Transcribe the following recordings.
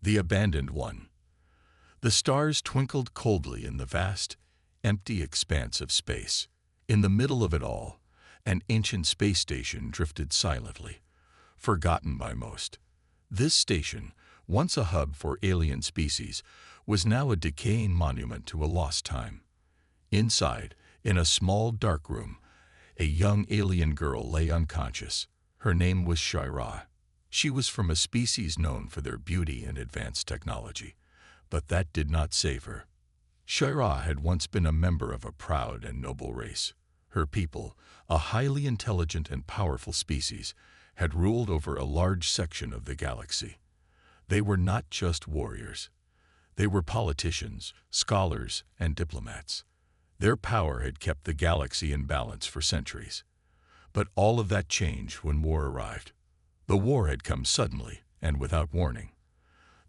The Abandoned One. The stars twinkled coldly in the vast, empty expanse of space. In the middle of it all, an ancient space station drifted silently, forgotten by most. This station, once a hub for alien species, was now a decaying monument to a lost time. Inside, in a small dark room, a young alien girl lay unconscious. Her name was Shira. She was from a species known for their beauty and advanced technology, but that did not save her. Shira had once been a member of a proud and noble race. Her people, a highly intelligent and powerful species, had ruled over a large section of the galaxy. They were not just warriors. They were politicians, scholars, and diplomats. Their power had kept the galaxy in balance for centuries. But all of that changed when war arrived. The war had come suddenly and without warning.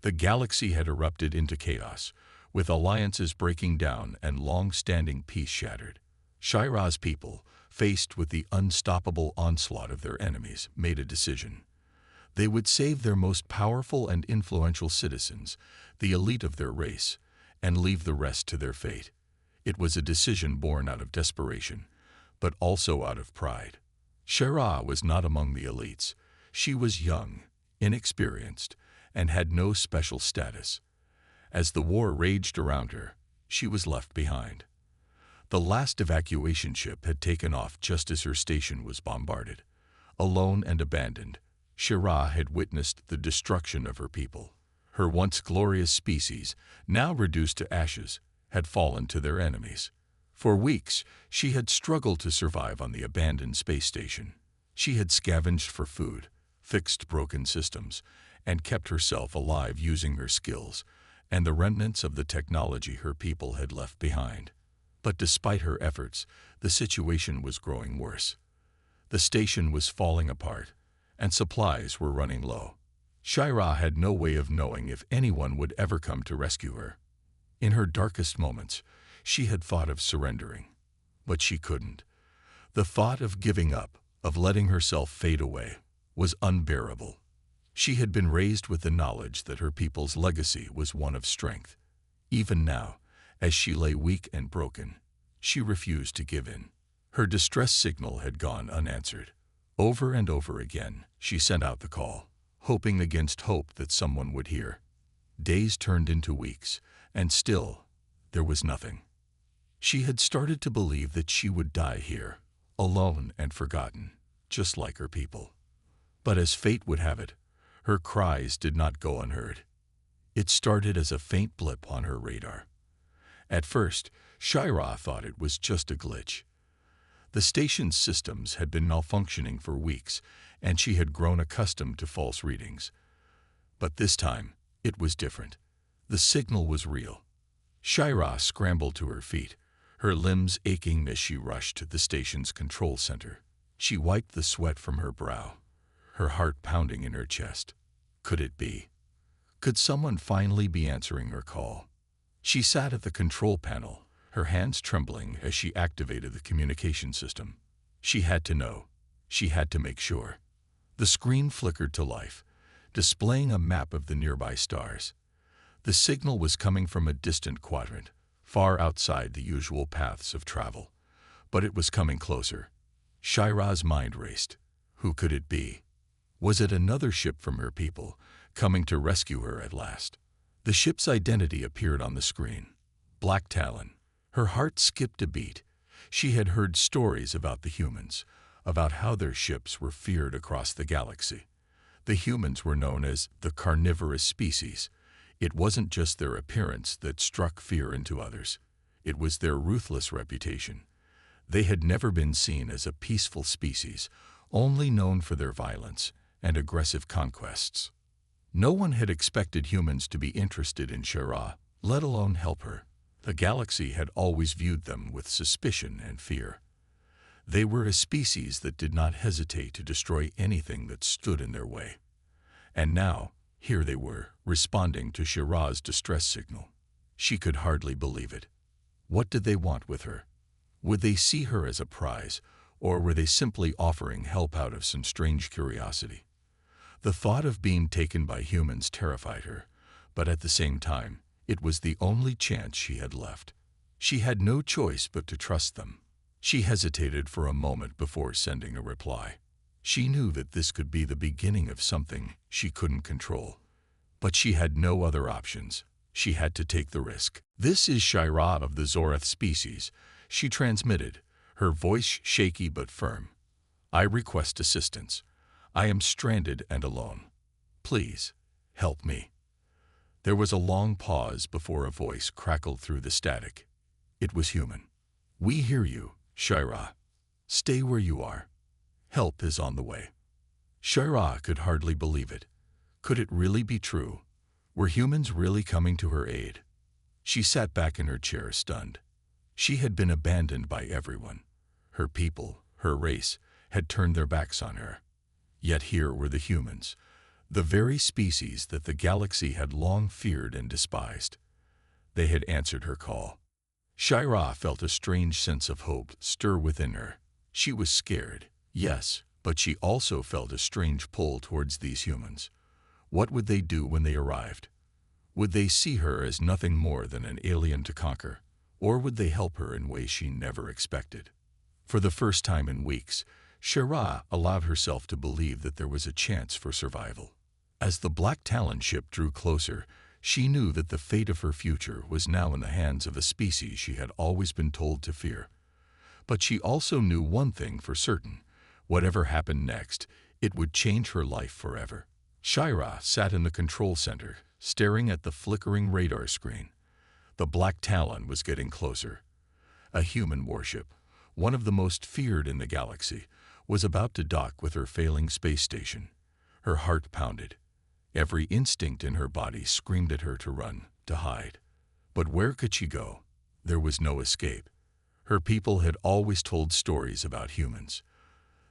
The galaxy had erupted into chaos, with alliances breaking down and long-standing peace shattered. Shira's people, faced with the unstoppable onslaught of their enemies, made a decision. They would save their most powerful and influential citizens, the elite of their race, and leave the rest to their fate. It was a decision born out of desperation, but also out of pride. Shira was not among the elites. She was young, inexperienced, and had no special status. As the war raged around her, she was left behind. The last evacuation ship had taken off just as her station was bombarded. Alone and abandoned, Shira had witnessed the destruction of her people. Her once glorious species, now reduced to ashes, had fallen to their enemies. For weeks, she had struggled to survive on the abandoned space station. She had scavenged for food, fixed broken systems, and kept herself alive using her skills and the remnants of the technology her people had left behind. But despite her efforts, the situation was growing worse. The station was falling apart, and supplies were running low. Shira had no way of knowing if anyone would ever come to rescue her. In her darkest moments, she had thought of surrendering, but she couldn't. The thought of giving up, of letting herself fade away, was unbearable. She had been raised with the knowledge that her people's legacy was one of strength. Even now, as she lay weak and broken, she refused to give in. Her distress signal had gone unanswered. Over and over again, she sent out the call, hoping against hope that someone would hear. Days turned into weeks, and still, there was nothing. She had started to believe that she would die here, alone and forgotten, just like her people. But as fate would have it, her cries did not go unheard. It started as a faint blip on her radar. At first, Shira thought it was just a glitch. The station's systems had been malfunctioning for weeks, and she had grown accustomed to false readings. But this time, it was different. The signal was real. Shira scrambled to her feet, her limbs aching as she rushed to the station's control center. She wiped the sweat from her brow, her heart pounding in her chest. Could it be? Could someone finally be answering her call? She sat at the control panel, her hands trembling as she activated the communication system. She had to know. She had to make sure. The screen flickered to life, displaying a map of the nearby stars. The signal was coming from a distant quadrant, far outside the usual paths of travel. But it was coming closer. Shira's mind raced. Who could it be? Was it another ship from her people, coming to rescue her at last? The ship's identity appeared on the screen. Black Talon. Her heart skipped a beat. She had heard stories about the humans, about how their ships were feared across the galaxy. The humans were known as the carnivorous species. It wasn't just their appearance that struck fear into others. It was their ruthless reputation. They had never been seen as a peaceful species, only known for their violence and aggressive conquests. No one had expected humans to be interested in Shira, let alone help her. The galaxy had always viewed them with suspicion and fear. They were a species that did not hesitate to destroy anything that stood in their way. And now, here they were, responding to Shira's distress signal. She could hardly believe it. What did they want with her? Would they see her as a prize, or were they simply offering help out of some strange curiosity? The thought of being taken by humans terrified her, but at the same time, it was the only chance she had left. She had no choice but to trust them. She hesitated for a moment before sending a reply. She knew that this could be the beginning of something she couldn't control. But she had no other options. She had to take the risk. "This is Shira of the Zorath species," she transmitted, her voice shaky but firm. "I request assistance. I am stranded and alone. Please, help me." There was a long pause before a voice crackled through the static. It was human. "We hear you, Shira. Stay where you are. Help is on the way." Shira could hardly believe it. Could it really be true? Were humans really coming to her aid? She sat back in her chair, stunned. She had been abandoned by everyone. Her people, her race, had turned their backs on her. Yet here were the humans, the very species that the galaxy had long feared and despised. They had answered her call. Shira felt a strange sense of hope stir within her. She was scared, yes, but she also felt a strange pull towards these humans. What would they do when they arrived? Would they see her as nothing more than an alien to conquer, or would they help her in ways she never expected? For the first time in weeks, Shira allowed herself to believe that there was a chance for survival. As the Black Talon ship drew closer, she knew that the fate of her future was now in the hands of a species she had always been told to fear. But she also knew one thing for certain: whatever happened next, it would change her life forever. Shira sat in the control center, staring at the flickering radar screen. The Black Talon was getting closer. A human warship, one of the most feared in the galaxy, was about to dock with her failing space station. Her heart pounded. Every instinct in her body screamed at her to run, to hide. But where could she go? There was no escape. Her people had always told stories about humans.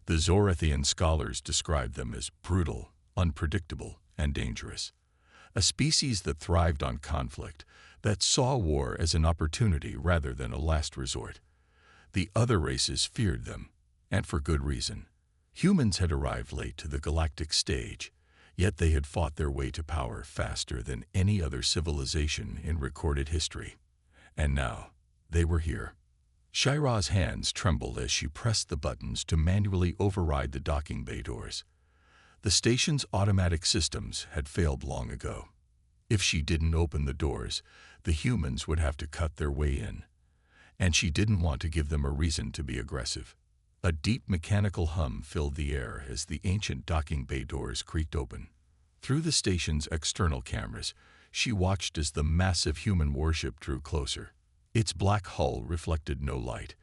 The Zorathian scholars described them as brutal, unpredictable, and dangerous. A species that thrived on conflict, that saw war as an opportunity rather than a last resort. The other races feared them, and for good reason. Humans had arrived late to the galactic stage, yet they had fought their way to power faster than any other civilization in recorded history. And now, they were here. Shira's hands trembled as she pressed the buttons to manually override the docking bay doors. The station's automatic systems had failed long ago. If she didn't open the doors, the humans would have to cut their way in. And she didn't want to give them a reason to be aggressive. A deep mechanical hum filled the air as the ancient docking bay doors creaked open. Through the station's external cameras, she watched as the massive human warship drew closer. Its black hull reflected no light,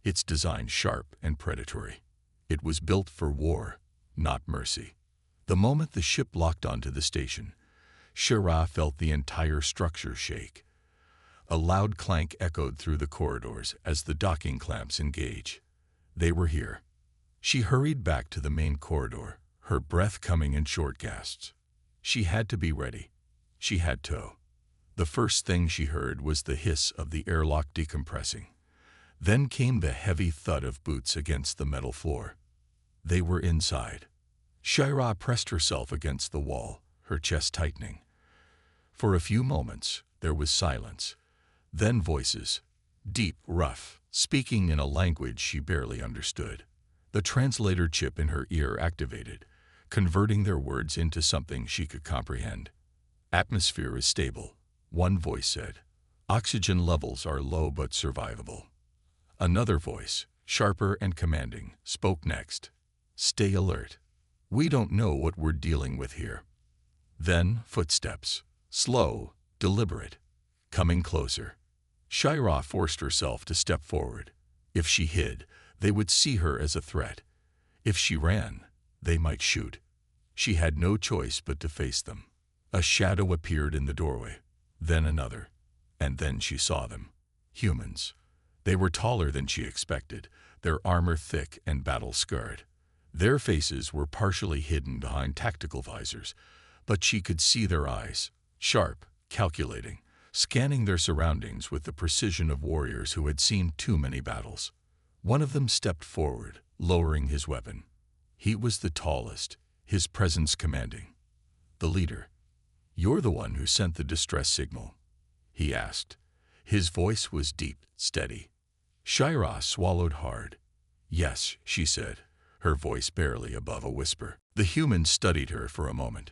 its design sharp and predatory. It was built for war, not mercy. The moment the ship locked onto the station, Shira felt the entire structure shake. A loud clank echoed through the corridors as the docking clamps engaged. They were here. She hurried back to the main corridor, her breath coming in short gasps. She had to be ready. She had to. The first thing she heard was the hiss of the airlock decompressing. Then came the heavy thud of boots against the metal floor. They were inside. Shira pressed herself against the wall, her chest tightening. For a few moments, there was silence. Then voices, deep, rough, speaking in a language she barely understood. The translator chip in her ear activated, converting their words into something she could comprehend. "Atmosphere is stable," one voice said. "Oxygen levels are low but survivable." Another voice, sharper and commanding, spoke next. "Stay alert. We don't know what we're dealing with here." Then footsteps, slow, deliberate, coming closer. Shira forced herself to step forward. If she hid, they would see her as a threat. If she ran, they might shoot. She had no choice but to face them. A shadow appeared in the doorway, then another, and then she saw them. Humans. They were taller than she expected, their armor thick and battle-scarred. Their faces were partially hidden behind tactical visors, but she could see their eyes, sharp, calculating, scanning their surroundings with the precision of warriors who had seen too many battles. One of them stepped forward, lowering his weapon. He was the tallest, his presence commanding. The leader. "You're the one who sent the distress signal?" he asked. His voice was deep, steady. Shira swallowed hard. "Yes," she said, her voice barely above a whisper. The human studied her for a moment.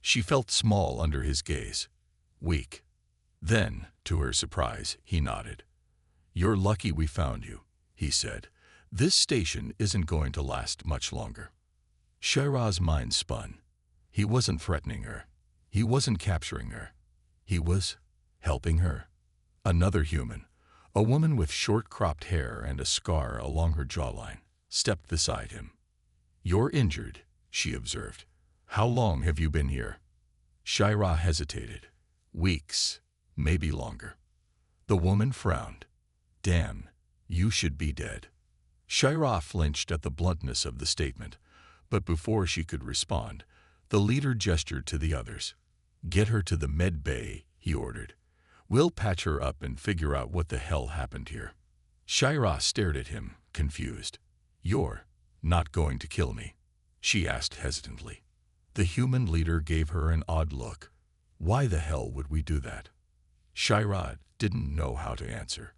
She felt small under his gaze, weak. Then, to her surprise, he nodded. "You're lucky we found you," he said. "This station isn't going to last much longer." Shira's mind spun. He wasn't threatening her. He wasn't capturing her. He was helping her. Another human, a woman with short-cropped hair and a scar along her jawline, stepped beside him. "You're injured," she observed. "How long have you been here?" Shira hesitated. "Weeks, maybe longer." The woman frowned. "Damn, you should be dead." Shira flinched at the bluntness of the statement, but before she could respond, the leader gestured to the others. "Get her to the med bay," he ordered. "We'll patch her up and figure out what the hell happened here." Shira stared at him, confused. "You're not going to kill me?" she asked hesitantly. The human leader gave her an odd look. "Why the hell would we do that?" Shira didn't know how to answer.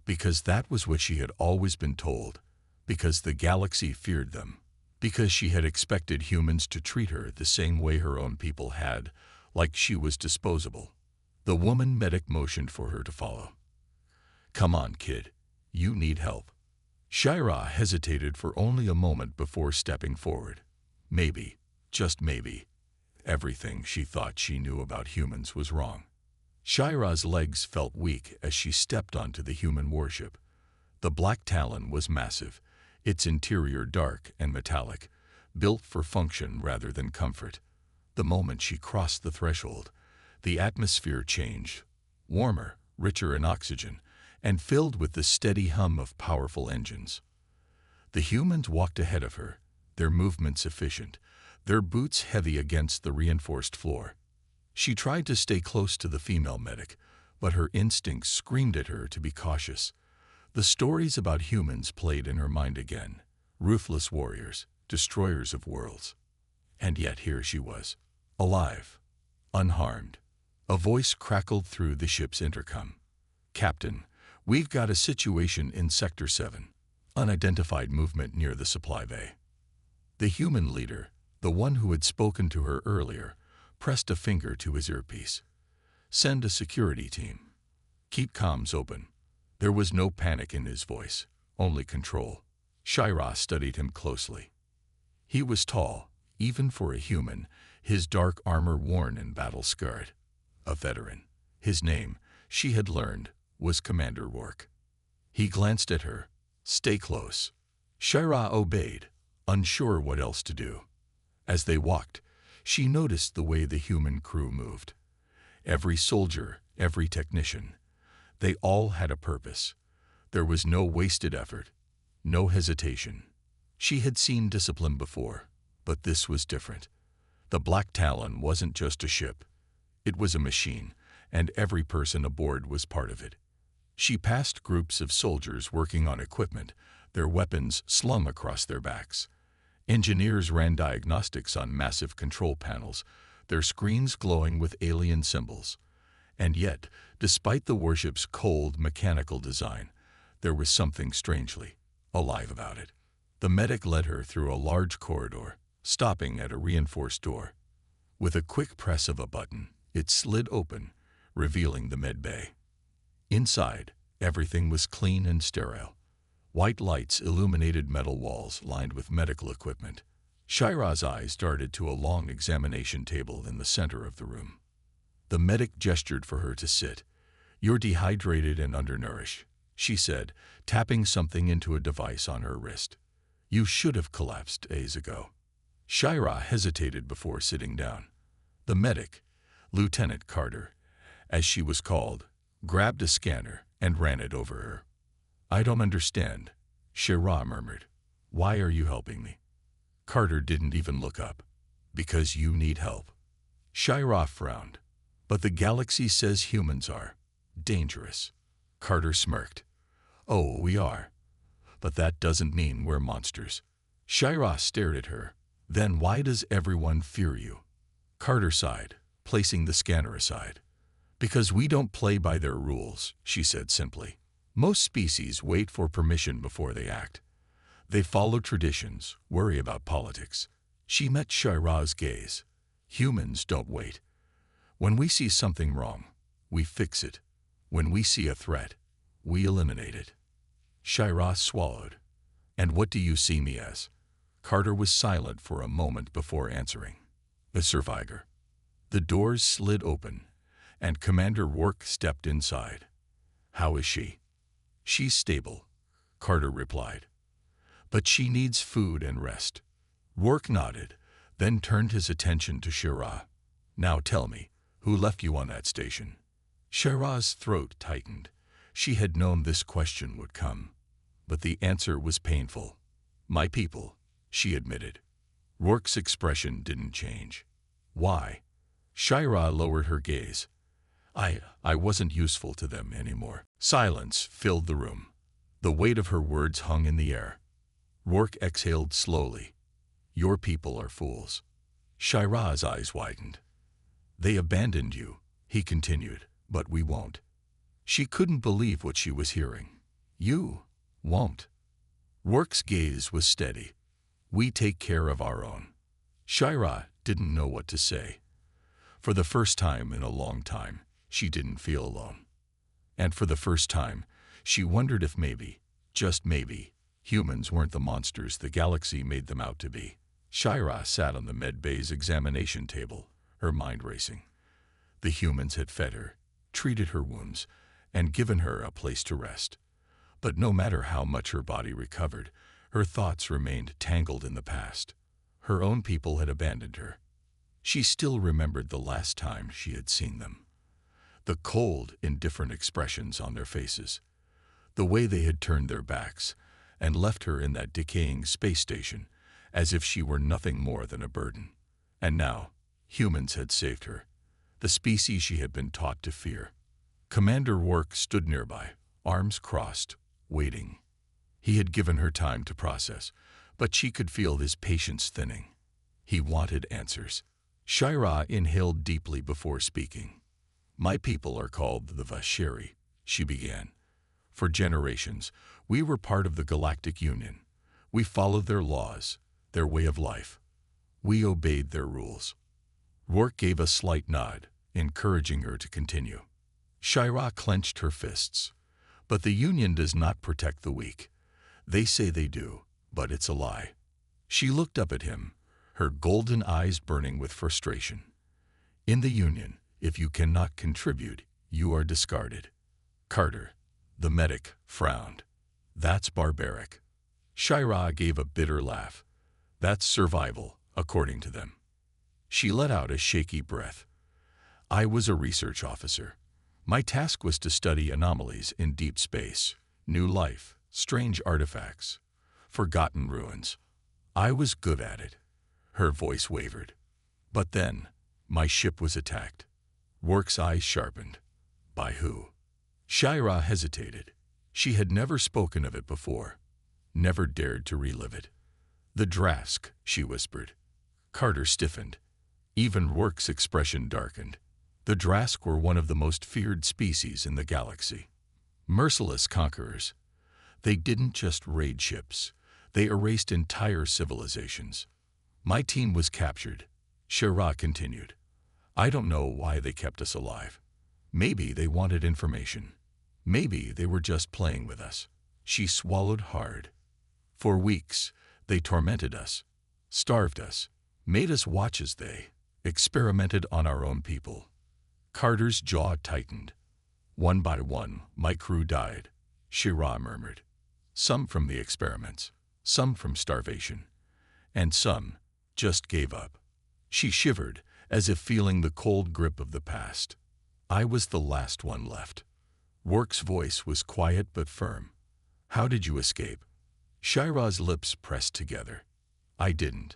Because that was what she had always been told. Because the galaxy feared them. Because she had expected humans to treat her the same way her own people had, like she was disposable. The woman medic motioned for her to follow. "Come on, kid. You need help." Shira hesitated for only a moment before stepping forward. Maybe, just maybe, everything she thought she knew about humans was wrong. Shira's legs felt weak as she stepped onto the human warship. The Black Talon was massive, its interior dark and metallic, built for function rather than comfort. The moment she crossed the threshold, the atmosphere changed, warmer, richer in oxygen, and filled with the steady hum of powerful engines. The humans walked ahead of her, their movements efficient, their boots heavy against the reinforced floor. She tried to stay close to the female medic, but her instincts screamed at her to be cautious. The stories about humans played in her mind again. Ruthless warriors, destroyers of worlds. And yet here she was, alive, unharmed. A voice crackled through the ship's intercom. "Captain, we've got a situation in Sector 7. Unidentified movement near the supply bay." The human leader, the one who had spoken to her earlier, pressed a finger to his earpiece. "Send a security team. Keep comms open." There was no panic in his voice, only control. Shira studied him closely. He was tall, even for a human, his dark armor worn and battle-scarred. A veteran. His name, she had learned, was Commander Rourke. He glanced at her. "Stay close." Shira obeyed, unsure what else to do. As they walked, she noticed the way the human crew moved. Every soldier, every technician. They all had a purpose. There was no wasted effort, no hesitation. She had seen discipline before, but this was different. The Black Talon wasn't just a ship. It was a machine, and every person aboard was part of it. She passed groups of soldiers working on equipment, their weapons slung across their backs. Engineers ran diagnostics on massive control panels, their screens glowing with alien symbols. And yet, despite the warship's cold, mechanical design, there was something strangely alive about it. The medic led her through a large corridor, stopping at a reinforced door. With a quick press of a button, it slid open, revealing the med bay. Inside, everything was clean and sterile. White lights illuminated metal walls lined with medical equipment. Shira's eyes darted to a long examination table in the center of the room. The medic gestured for her to sit. "You're dehydrated and undernourished," she said, tapping something into a device on her wrist. "You should have collapsed days ago." Shira hesitated before sitting down. The medic, Lieutenant Carter, as she was called, grabbed a scanner and ran it over her. "I don't understand," Shira murmured. "Why are you helping me?" Carter didn't even look up. "Because you need help." Shira frowned. "But the galaxy says humans are dangerous." Carter smirked. "Oh, we are. But that doesn't mean we're monsters." Shira stared at her. "Then why does everyone fear you?" Carter sighed. placing the scanner aside. Because we don't play by their rules, she said simply. Most species wait for permission before they act. They follow traditions, worry about politics. She met Shira's gaze. Humans don't wait. When we see something wrong, we fix it. When we see a threat, we eliminate it. Shira swallowed. And what do you see me as? Carter was silent for a moment before answering. A survivor. The doors slid open, and Commander Rourke stepped inside. How is she? She's stable, Carter replied. But she needs food and rest. Rourke nodded, then turned his attention to Shira. Now tell me, who left you on that station? Shira's throat tightened. She had known this question would come. But the answer was painful. My people, she admitted. Rourke's expression didn't change. Why? Shira lowered her gaze. I wasn't useful to them anymore. Silence filled the room. The weight of her words hung in the air. Rourke exhaled slowly. Your people are fools. Shira's eyes widened. They abandoned you, he continued, but we won't. She couldn't believe what she was hearing. You won't. Rourke's gaze was steady. We take care of our own. Shira didn't know what to say. For the first time in a long time, she didn't feel alone. And for the first time, she wondered if maybe, just maybe, humans weren't the monsters the galaxy made them out to be. Shira sat on the medbay's examination table, her mind racing. The humans had fed her, treated her wounds, and given her a place to rest. But no matter how much her body recovered, her thoughts remained tangled in the past. Her own people had abandoned her. She still remembered the last time she had seen them. The cold, indifferent expressions on their faces. The way they had turned their backs and left her in that decaying space station as if she were nothing more than a burden. And now, humans had saved her, the species she had been taught to fear. Commander Rourke stood nearby, arms crossed, waiting. He had given her time to process, but she could feel his patience thinning. He wanted answers. Shira inhaled deeply before speaking. My people are called the Vasheri, she began. For generations, we were part of the Galactic Union. We followed their laws, their way of life. We obeyed their rules. Rourke gave a slight nod, encouraging her to continue. Shira clenched her fists. But the Union does not protect the weak. They say they do, but it's a lie. She looked up at him, her golden eyes burning with frustration. In the Union, if you cannot contribute, you are discarded. Carter, the medic, frowned. That's barbaric. Shira gave a bitter laugh. That's survival, according to them. She let out a shaky breath. I was a research officer. My task was to study anomalies in deep space, new life, strange artifacts, forgotten ruins. I was good at it. Her voice wavered. But then, my ship was attacked. Rourke's eyes sharpened. By who? Shira hesitated. She had never spoken of it before, never dared to relive it. The Drask, she whispered. Carter stiffened. Even Rourke's expression darkened. The Drask were one of the most feared species in the galaxy. Merciless conquerors. They didn't just raid ships. They erased entire civilizations. My team was captured, Shira continued. I don't know why they kept us alive. Maybe they wanted information. Maybe they were just playing with us. She swallowed hard. For weeks, they tormented us, starved us, made us watch as they experimented on our own people. Carter's jaw tightened. One by one, my crew died, Shira murmured. Some from the experiments, some from starvation, and some just gave up. She shivered, as if feeling the cold grip of the past. I was the last one left. Rourke's voice was quiet but firm. How did you escape? Shira's lips pressed together. I didn't.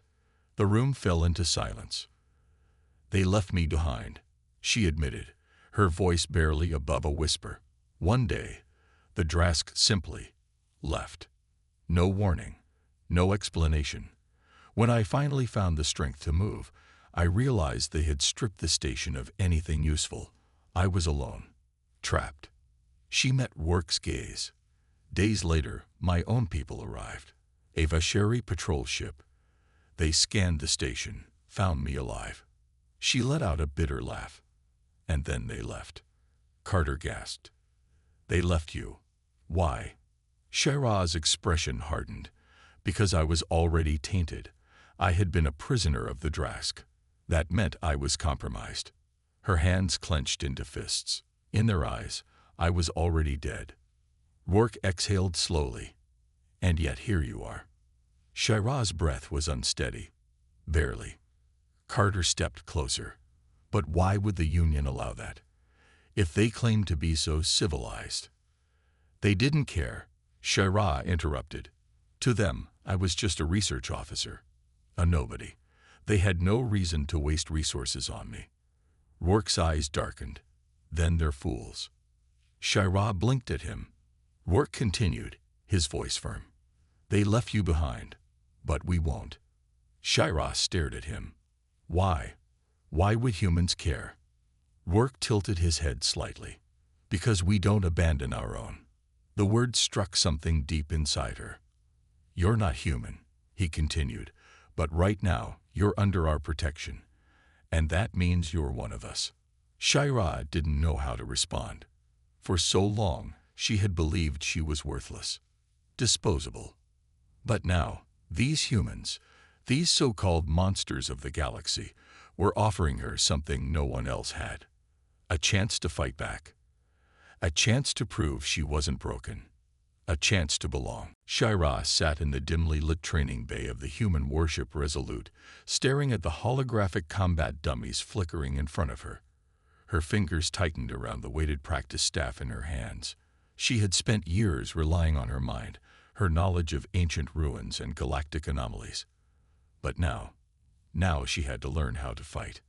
The room fell into silence. They left me behind, she admitted, her voice barely above a whisper. One day, the Drask simply left. No warning, no explanation. When I finally found the strength to move, I realized they had stripped the station of anything useful. I was alone, trapped. She met Work's gaze. Days later, my own people arrived. A Vasheri patrol ship. They scanned the station, found me alive. She let out a bitter laugh. And then they left. Carter gasped. They left you. Why? Shira's expression hardened. Because I was already tainted. I had been a prisoner of the Drask. That meant I was compromised. Her hands clenched into fists. In their eyes, I was already dead. Rourke exhaled slowly. And yet here you are. Shira's breath was unsteady. Barely. Carter stepped closer. But why would the Union allow that? If they claimed to be so civilized. They didn't care. Shira interrupted. To them, I was just a research officer. A nobody. They had no reason to waste resources on me. Rourke's eyes darkened. Then they're fools. Shira blinked at him. Rourke continued, his voice firm. They left you behind, but we won't. Shira stared at him. Why? Why would humans care? Rourke tilted his head slightly. Because we don't abandon our own. The word struck something deep inside her. You're not human, he continued, but right now you're under our protection. And that means you're one of us. Shira didn't know how to respond. For so long, she had believed she was worthless. Disposable. But now, these humans, these so-called monsters of the galaxy, were offering her something no one else had. A chance to fight back. A chance to prove she wasn't broken. A chance to belong. Shira sat in the dimly lit training bay of the human warship Resolute, staring at the holographic combat dummies flickering in front of her. Her fingers tightened around the weighted practice staff in her hands. She had spent years relying on her mind, her knowledge of ancient ruins and galactic anomalies. But now she had to learn how to fight.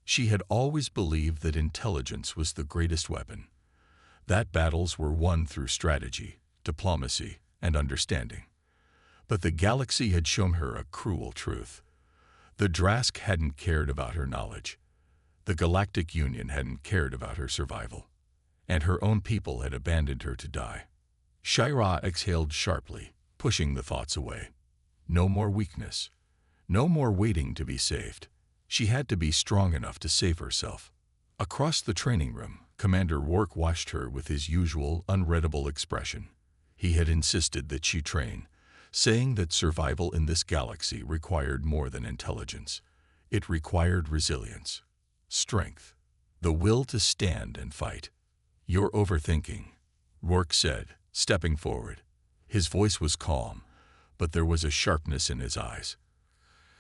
She had always believed that intelligence was the greatest weapon, that battles were won through strategy, diplomacy, and understanding. But the galaxy had shown her a cruel truth. The Drask hadn't cared about her knowledge. The Galactic Union hadn't cared about her survival. And her own people had abandoned her to die. Shira exhaled sharply, pushing the thoughts away. No more weakness. No more waiting to be saved. She had to be strong enough to save herself. Across the training room, Commander Rourke watched her with his usual, unreadable expression. He had insisted that she train, saying that survival in this galaxy required more than intelligence. It required resilience, strength, the will to stand and fight. You're overthinking, Rourke said, stepping forward. His voice was calm, but there was a sharpness in his eyes.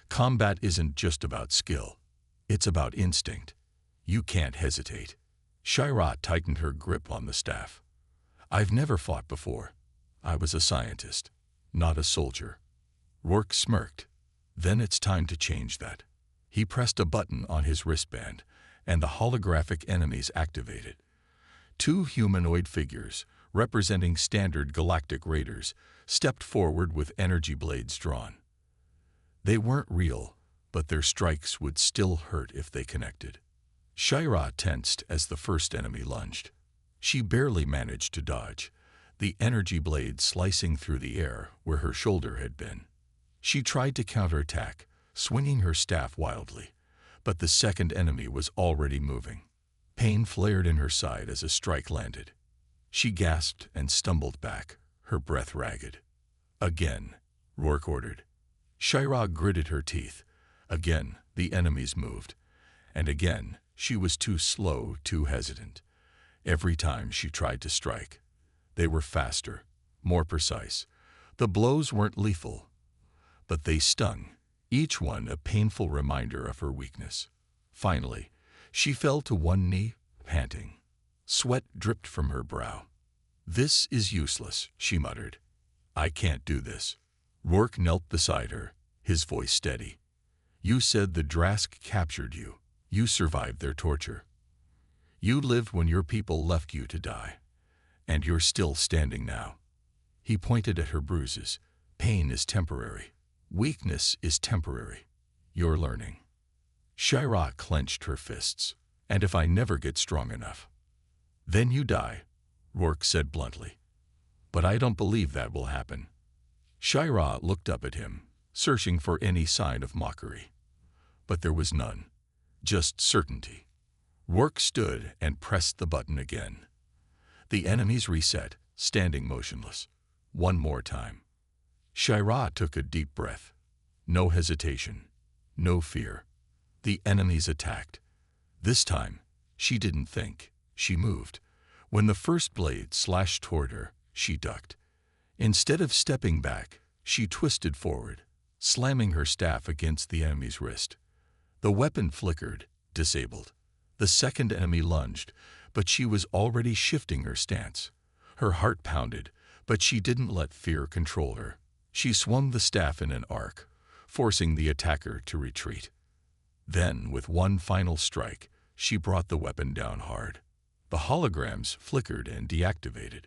Combat isn't just about skill. It's about instinct. You can't hesitate. Shira tightened her grip on the staff. I've never fought before. I was a scientist, not a soldier. Rourke smirked. Then it's time to change that. He pressed a button on his wristband, and the holographic enemies activated. Two humanoid figures, representing standard galactic raiders, stepped forward with energy blades drawn. They weren't real, but their strikes would still hurt if they connected. Shira tensed as the first enemy lunged. She barely managed to dodge, the energy blade slicing through the air where her shoulder had been. She tried to counterattack, swinging her staff wildly, but the second enemy was already moving. Pain flared in her side as a strike landed. She gasped and stumbled back, her breath ragged. Again, Rourke ordered. Shira gritted her teeth. Again, the enemies moved. And again, she was too slow, too hesitant. Every time she tried to strike, they were faster, more precise. The blows weren't lethal, but they stung, each one a painful reminder of her weakness. Finally, she fell to one knee, panting. Sweat dripped from her brow. This is useless, she muttered. I can't do this. Rourke knelt beside her, his voice steady. You said the Drask captured you. You survived their torture. You lived when your people left you to die. And you're still standing now. He pointed at her bruises. Pain is temporary. Weakness is temporary. You're learning. Shira clenched her fists. "And if I never get strong enough?" "Then you die," Rourke said bluntly. "But I don't believe that will happen." Shira looked up at him, searching for any sign of mockery. But there was none, just certainty. Rourke stood and pressed the button again. The enemies reset, standing motionless. One more time. Shira took a deep breath. No hesitation, no fear. The enemies attacked. This time, she didn't think, she moved. When the first blade slashed toward her, she ducked. Instead of stepping back, she twisted forward, slamming her staff against the enemy's wrist. The weapon flickered, disabled. The second enemy lunged, but she was already shifting her stance. Her heart pounded, but she didn't let fear control her. She swung the staff in an arc, forcing the attacker to retreat. Then, with one final strike, she brought the weapon down hard. The holograms flickered and deactivated.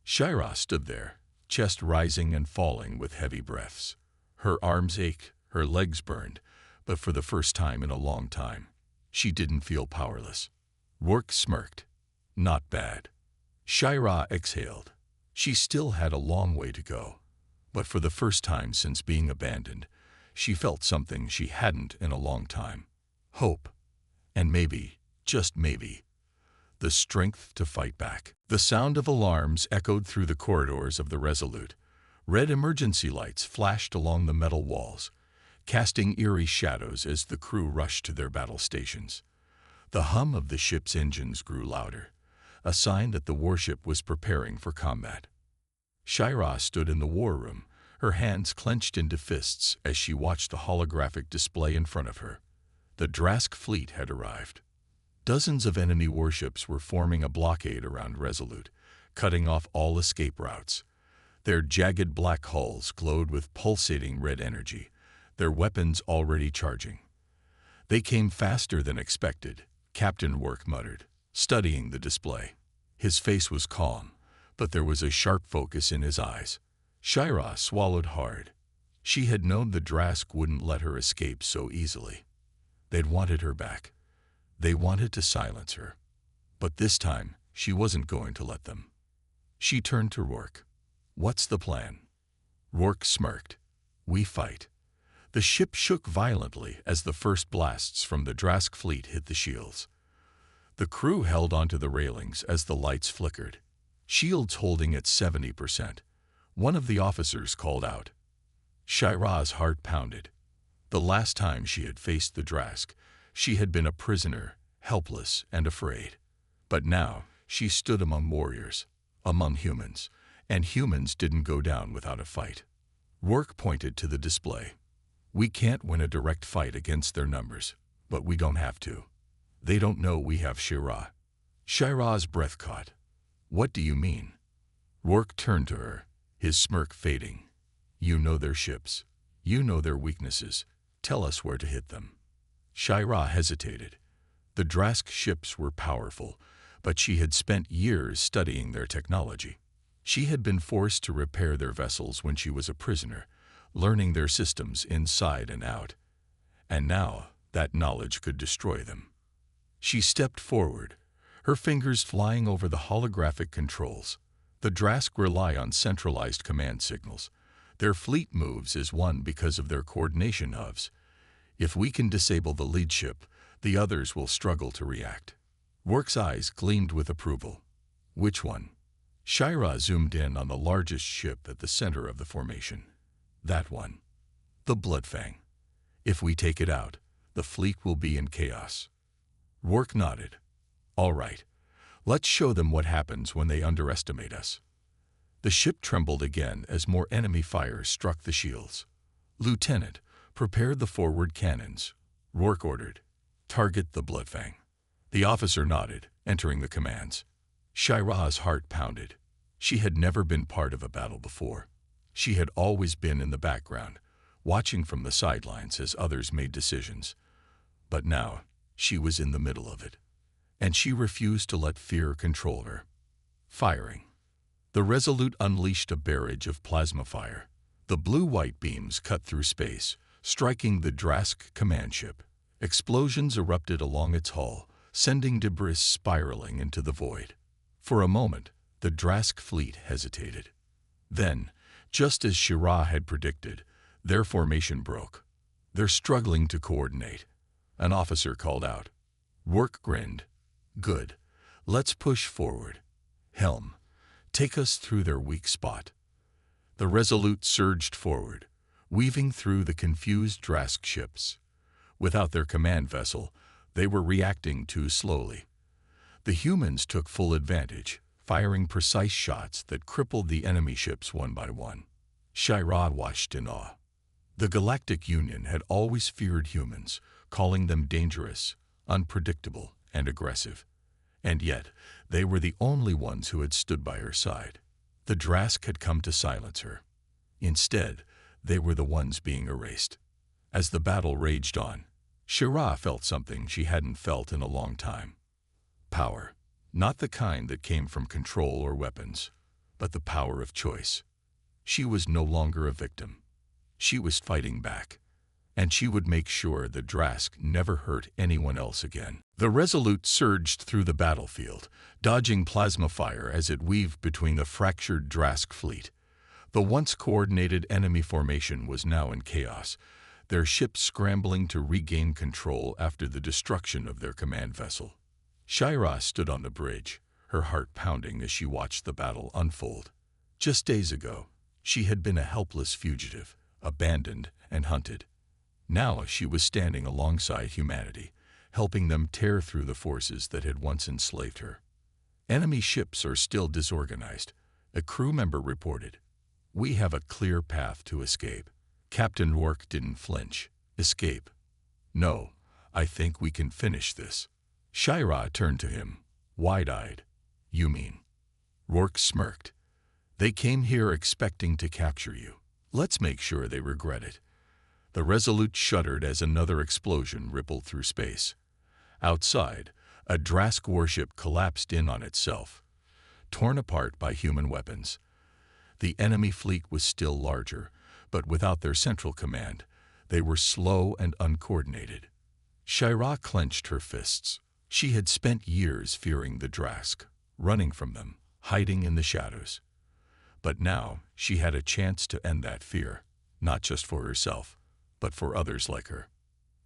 Shira stood there, chest rising and falling with heavy breaths. Her arms ached, her legs burned, but for the first time in a long time, she didn't feel powerless. Rourke smirked. Not bad. Shira exhaled. She still had a long way to go. But for the first time since being abandoned, she felt something she hadn't in a long time. Hope. And maybe, just maybe, the strength to fight back. The sound of alarms echoed through the corridors of the Resolute. Red emergency lights flashed along the metal walls, casting eerie shadows as the crew rushed to their battle stations. The hum of the ship's engines grew louder, a sign that the warship was preparing for combat. Shira stood in the war room, her hands clenched into fists as she watched the holographic display in front of her. The Drask fleet had arrived. Dozens of enemy warships were forming a blockade around Resolute, cutting off all escape routes. Their jagged black hulls glowed with pulsating red energy, their weapons already charging. "They came faster than expected," Captain Rourke muttered, studying the display. His face was calm, but there was a sharp focus in his eyes. Shira swallowed hard. She had known the Drask wouldn't let her escape so easily. They'd wanted her back. They wanted to silence her. But this time, she wasn't going to let them. She turned to Rourke. "What's the plan?" Rourke smirked. "We fight." The ship shook violently as the first blasts from the Drask fleet hit the shields. The crew held onto the railings as the lights flickered, shields holding at 70%. One of the officers called out. Shira's heart pounded. The last time she had faced the Drask, she had been a prisoner, helpless and afraid. But now she stood among warriors, among humans, and humans didn't go down without a fight. Rourke pointed to the display. "We can't win a direct fight against their numbers, but we don't have to. They don't know we have Shira." Shira's breath caught. "What do you mean?" Rourke turned to her, his smirk fading. "You know their ships. You know their weaknesses. Tell us where to hit them." Shira hesitated. The Drask ships were powerful, but she had spent years studying their technology. She had been forced to repair their vessels when she was a prisoner, learning their systems inside and out. And now that knowledge could destroy them. She stepped forward, her fingers flying over the holographic controls. The Drask rely on centralized command signals. Their fleet moves as one because of their coordination hubs. If we can disable the lead ship, the others will struggle to react. Rourke's eyes gleamed with approval. "Which one?" Shira zoomed in on the largest ship at the center of the formation. "That one. The Bloodfang. If we take it out, the fleet will be in chaos." Rourke nodded. "All right. Let's show them what happens when they underestimate us." The ship trembled again as more enemy fire struck the shields. "Lieutenant, prepare the forward cannons," Rourke ordered. "Target the Bloodfang." The officer nodded, entering the commands. Shira's heart pounded. She had never been part of a battle before. She had always been in the background, watching from the sidelines as others made decisions. But now, she was in the middle of it. And she refused to let fear control her. Firing. The Resolute unleashed a barrage of plasma fire. The blue-white beams cut through space, striking the Drask command ship. Explosions erupted along its hull, sending debris spiraling into the void. For a moment, the Drask fleet hesitated. Then, just as Shira had predicted, their formation broke. They're struggling to coordinate. An officer called out. Rourke grinned. Good. Let's push forward. Helm, take us through their weak spot. The Resolute surged forward, weaving through the confused Drask ships. Without their command vessel, they were reacting too slowly. The humans took full advantage, firing precise shots that crippled the enemy ships one by one. Shira watched in awe. The Galactic Union had always feared humans, calling them dangerous, unpredictable, and aggressive. And yet, they were the only ones who had stood by her side. The Drask had come to silence her. Instead, they were the ones being erased. As the battle raged on, Shira felt something she hadn't felt in a long time. Power. Not the kind that came from control or weapons, but the power of choice. She was no longer a victim. She was fighting back, and she would make sure the Drask never hurt anyone else again. The Resolute surged through the battlefield, dodging plasma fire as it weaved between the fractured Drask fleet. The once coordinated enemy formation was now in chaos, their ships scrambling to regain control after the destruction of their command vessel. Shira stood on the bridge, her heart pounding as she watched the battle unfold. Just days ago, she had been a helpless fugitive, abandoned and hunted. Now she was standing alongside humanity, helping them tear through the forces that had once enslaved her. Enemy ships are still disorganized, a crew member reported. We have a clear path to escape. Captain Rourke didn't flinch. Escape? No, I think we can finish this. Shira turned to him, wide-eyed. You mean? Rourke smirked. They came here expecting to capture you. Let's make sure they regret it. The Resolute shuddered as another explosion rippled through space. Outside, a Drask warship collapsed in on itself, torn apart by human weapons. The enemy fleet was still larger, but without their central command, they were slow and uncoordinated. Shira clenched her fists. She had spent years fearing the Drask, running from them, hiding in the shadows. But now she had a chance to end that fear, not just for herself, but for others like her.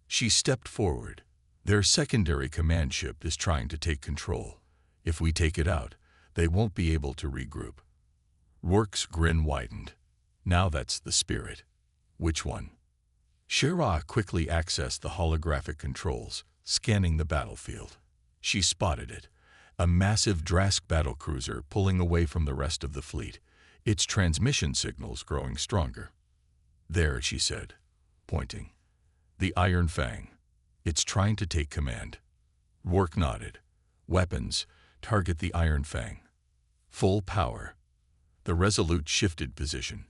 She stepped forward. Their secondary command ship is trying to take control. If we take it out, they won't be able to regroup. Rourke's grin widened. Now that's the spirit. Which one? Shira quickly accessed the holographic controls, scanning the battlefield. She spotted it, a massive Drask battlecruiser pulling away from the rest of the fleet, its transmission signals growing stronger. There, she said, pointing. The Iron Fang. It's trying to take command. Rourke nodded. Weapons, target the Iron Fang. Full power. The Resolute shifted position,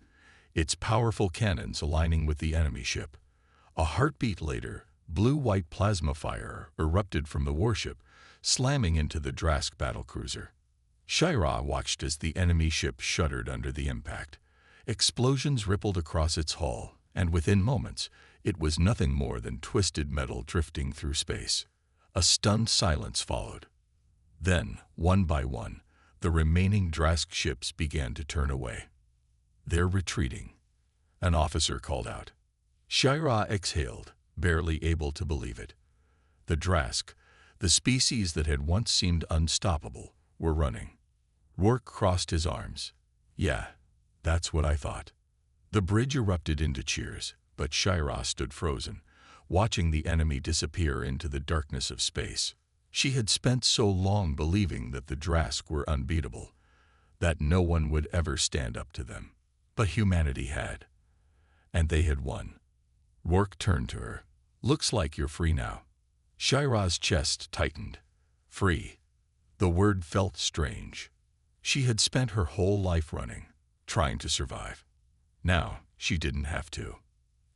its powerful cannons aligning with the enemy ship. A heartbeat later, blue-white plasma fire erupted from the warship, slamming into the Drask battlecruiser. Shira watched as the enemy ship shuddered under the impact. Explosions rippled across its hull, and within moments, it was nothing more than twisted metal drifting through space. A stunned silence followed. Then, one by one, the remaining Drask ships began to turn away. They're retreating, an officer called out. Shira exhaled, barely able to believe it. The Drask, the species that had once seemed unstoppable, were running. Rourke crossed his arms. Yeah, that's what I thought. The bridge erupted into cheers, but Shira stood frozen, watching the enemy disappear into the darkness of space. She had spent so long believing that the Drask were unbeatable, that no one would ever stand up to them. But humanity had. And they had won. Rourke turned to her. Looks like you're free now. Shira's chest tightened. Free. The word felt strange. She had spent her whole life running, trying to survive. Now, she didn't have to.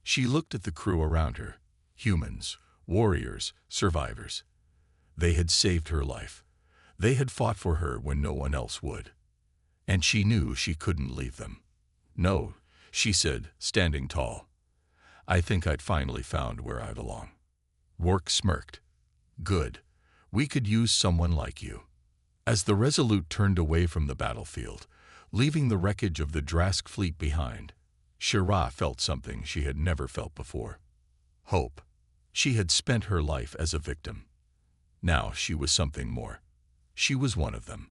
She looked at the crew around her. Humans, warriors, survivors. They had saved her life. They had fought for her when no one else would. And she knew she couldn't leave them. No, she said, standing tall. I think I'd finally found where I belong. Rourke smirked. Good. We could use someone like you. As the Resolute turned away from the battlefield, leaving the wreckage of the Drask fleet behind, Shira felt something she had never felt before. Hope. She had spent her life as a victim. Now she was something more. She was one of them.